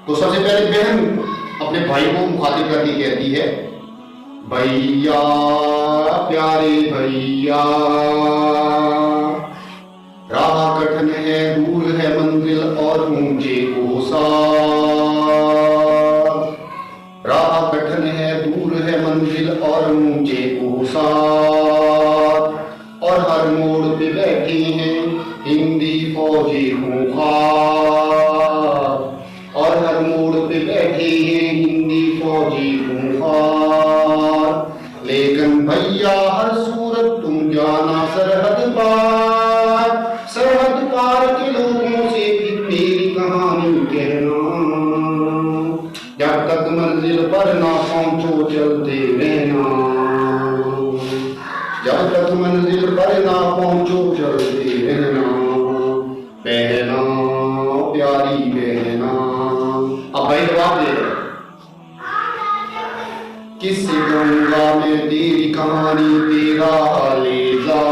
तो सबसे पहले बहन अपने भाई को मुखातिब करके कहती है, भैया प्यारे भैया, राह कठिन है, दूर है मंजिल और ऊंचे ओसार। राह कठिन है, दूर है मंजिल और ऊंचे ओसार, और हर मोड़ पे बैठे हैं हिंदी फौजी खूंखार। और हर मोड़ पे बैठे हैं हिंदी फौजी खूंखार। लेकिन भैया हर सूरत तुम जाना सरहद पार। सरहद पार के लोगों से भी मेरी कहानी कहना। जब तक मंजिल पर ना पहुंचो चलते रहना। जब तक मंजिल पर ना पहुंचो चलते रहना। बहना प्यारी बहना। अब भाई जवाब दे रहे, किससे कहूंगा मैं तेरी कहानी तेरा हालेजार।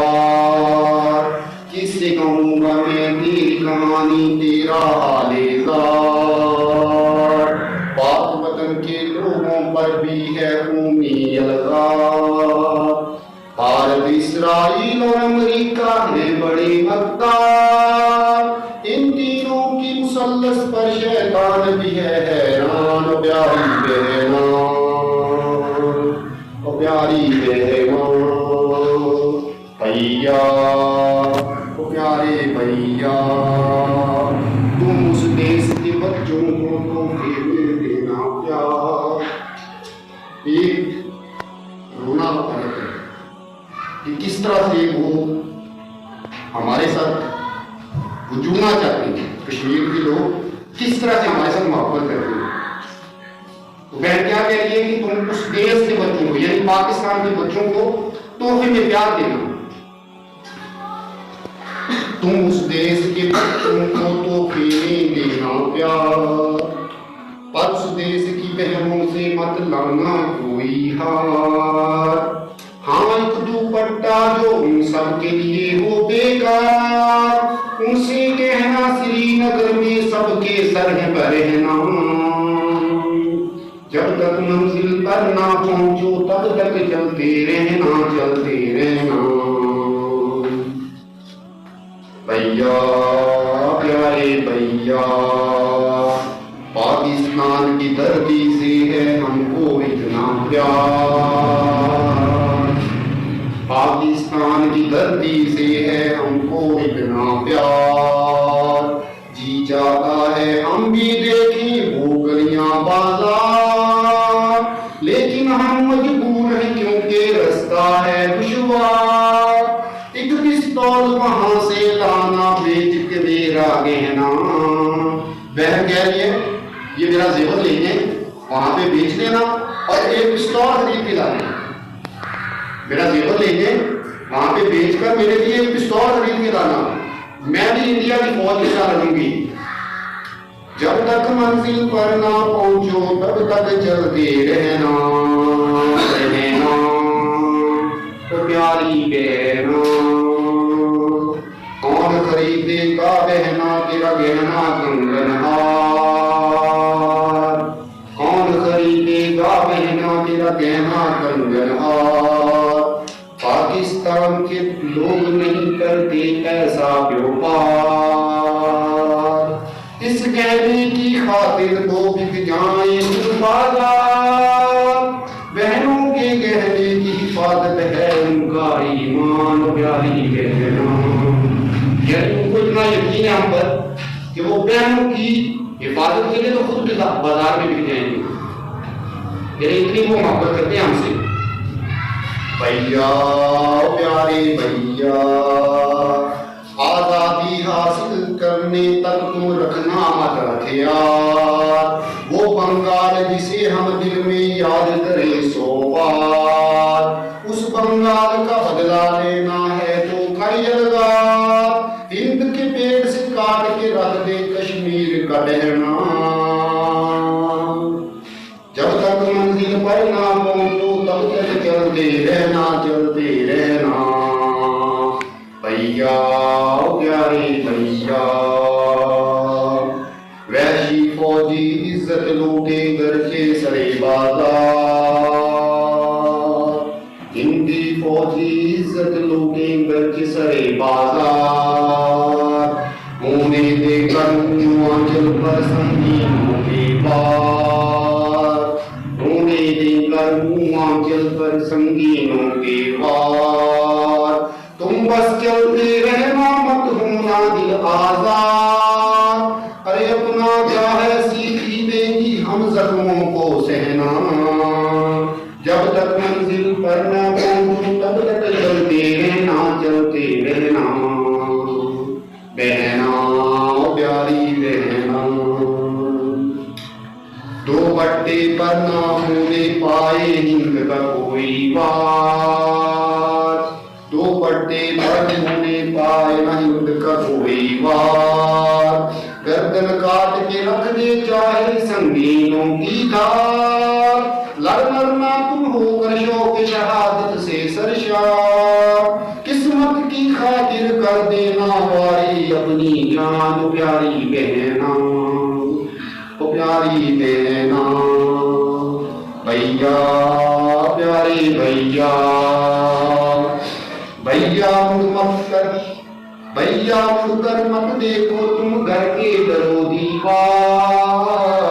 किससे कहूंगा मैं तेरी कहानी तेरा हालेजार। पाक वतन के लोगों पर भी है कौमी अलगार। भारत इस्राइल और अमेरिका है बड़े मकदार। इन तीनों की मुसल्लस पर शैतान भी है हैरान। प्यारी बहना, प्यारी बहना, भैया, प्यारे भैया, तुम उस देश के बच्चों को तोहफे में देना प्यार। एक रोना पड़ता है कि किस तरह से वो हमारे साथ जुड़ना चाहते हैं। कश्मीर के लोग किस तरह से हमारे साथ मोहब्बत करते हैं। तो बहन क्या कह रही है कि तुम उस देश के बच्चों को यानी पाकिस्तान के बच्चों को तोहफे में प्यार देना। तुम उस देश के बच्चों को तोहफे में देना प्यार। पर उस देश की बहनों से मत लाना कोई हार। हाँ एक दुपट्टा जो उन सब के लिए हो बेकार। उनसे कहना श्रीनगर में सबके सर है बरहना। जब तक मंजिल पर ना पहुंचो तब तक चलते रहना, चलते रहना। भैया प्यारे भैया, पाकिस्तान की धरती से है हमको इतना प्यार। पाकिस्तान की धरती से है हमको इतना प्यार। जी चाहता है हम भी देखें वो गलियां बाजार। लेकिन हम मजबूर हैं क्योंकि रास्ता है दुश्वार। एक पिस्तौल वहां से लाना बेच के मेरा गहना। बहन कह रही है ये मेरा जेवर लेके वहां पे बेच देना और एक पिस्तौल खरीद के लाना। मेरा जेवर लेके वहां पे बेचकर मेरे लिए एक पिस्तौल खरीद के लाना। मैं भी इंडिया की फौज के साथ लड़ूंगी। जब तक मंजिल पर ना पहुंचो तब तक चलते रहना, रहना। तो प्यारी बहना, कौन खरीदेगा बहना तेरा गहना कंगनहार। कौन खरीदेगा बहना तेरा गहना कंगनहार। पाकिस्तान के लोग नहीं करते ऐसा व्यापार। इस गहने की खातिर तो बिक जाए बाजार। बहनों के गहने की हिफाजत है उनका ईमान। प्यारी बहना, यानी उनको इतना यकीन है हम पर कि वो बहनों की हिफाजत के लिए तो खुद बाजार में बिक जाएंगे। यानी इतनी वो मोहब्बत करते हैं हमसे। भैया प्यारे भैया, आजादी हासिल करने तक तुम रखना मत हथियार। वो बंगाल जिसे हम दिल में याद करें 100 बार। उस बंगाल का बदला लेना है तो कर यलगार। हिंद के पेड़ से काट के रख दे कश्मीर का लहना। जब तक मंजिल पर ना पहुंचो तब तक चलते रहना, चलते रहना। भैया प्यारे भैया, वैसी फौजी इज्जत लूटे घर के सरे बाजार, हिंदी फौजी इज्जत लूटे घर के सरे बाजार, होने देकर हिमाचल पर संगीनों के वार, होने देकर हिमाचल पर संगीनों के वार। तुम बस चलते रहना मत होना दिल आजाद, अरे अपना क्या है सीखी देगी हम जख्मों को सहना, जब तक मंजिल पर न पहुंचो तब तक चलते रहना बहना ओ प्यारी बहना। दो पट्टे पर न होने पाए हिंद का कोई वार, दो पट्टे पर होने पाए न हिंद का कोई वार, गर्दन काट के रख दे चाहे संगीनों की धार, लड़ मरना तुम होकर शौक शहादत से सरशार, किस्मत की खातिर कर देना वारी अपनी जान प्यारी बहना, ओ प्यारी बहना। भैया प्यारे भैया, भैया मुड़कर मत देखो तुम घर के दरो दीवार,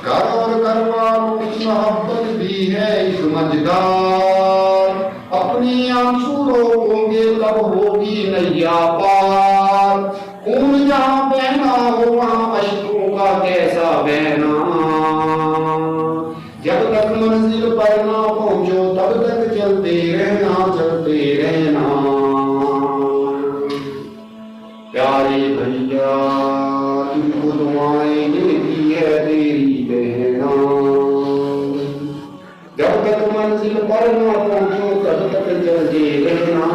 घर और घर वालों की मोहब्बत भी है एक मझधार, अपनी आंसू रोकोगे तब होगी नैया पार, खून जहाँ बहना हो वहाँ अश्कों का कैसा बहना, जब तक मंजिल पर ना पहुंचो तब तक चलते रहना प्यारे भैया। तुमको दुआएं देती है तेरी बहना, जब तक मंजिल पर ना पहुंचो तब तक चलते रहना